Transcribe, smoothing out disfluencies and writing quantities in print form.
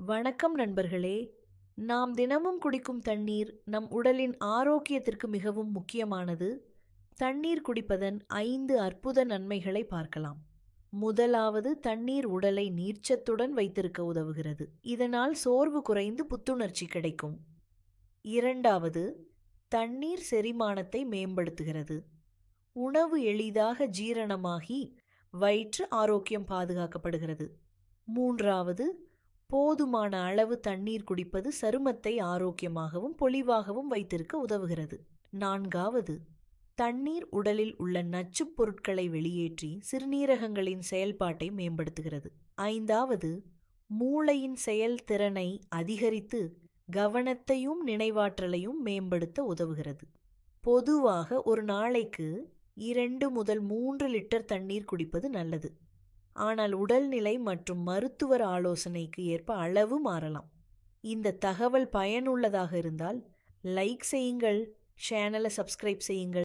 வணக்கம் நண்பர்களே. நாம் தினமும் குடிக்கும் தண்ணீர் நம் உடலின் ஆரோக்கியத்திற்கு மிகவும் முக்கியமானது. தண்ணீர் குடிப்பதன் 5 அற்புத நன்மைகளை பார்க்கலாம். முதலாவது, தண்ணீர் உடலை நீர்ச்சத்துடன் வைத்திருக்க உதவுகிறது. இதனால் சோர்வு குறைந்து புத்துணர்ச்சி கிடைக்கும். இரண்டாவது, தண்ணீர் செரிமானத்தை மேம்படுத்துகிறது. உணவு எளிதாக ஜீரணமாகி வயிற்று ஆரோக்கியம் பாதுகாக்கப்படுகிறது. மூன்றாவது, போதுமான அளவு தண்ணீர் குடிப்பது சருமத்தை ஆரோக்கியமாகவும் பொலிவாகவும் வைத்திருக்க உதவுகிறது. நான்காவது, தண்ணீர் உடலில் உள்ள நச்சுப் பொருட்களை வெளியேற்றி சிறுநீரகங்களின் செயல்பாட்டை மேம்படுத்துகிறது. ஐந்தாவது, மூளையின் செயல்திறனை அதிகரித்து கவனத்தையும் நினைவாற்றலையும் மேம்படுத்த உதவுகிறது. பொதுவாக ஒரு நாளைக்கு 2 முதல் 3 லிட்டர் தண்ணீர் குடிப்பது நல்லது. ஆனால் உடல்நிலை மற்றும் மருத்துவர் ஆலோசனைக்கு ஏற்ப அளவு மாறலாம். இந்த தகவல் பயனுள்ளதாக இருந்தால் லைக் செய்யுங்கள், சேனலை சப்ஸ்கிரைப் செய்யுங்கள்.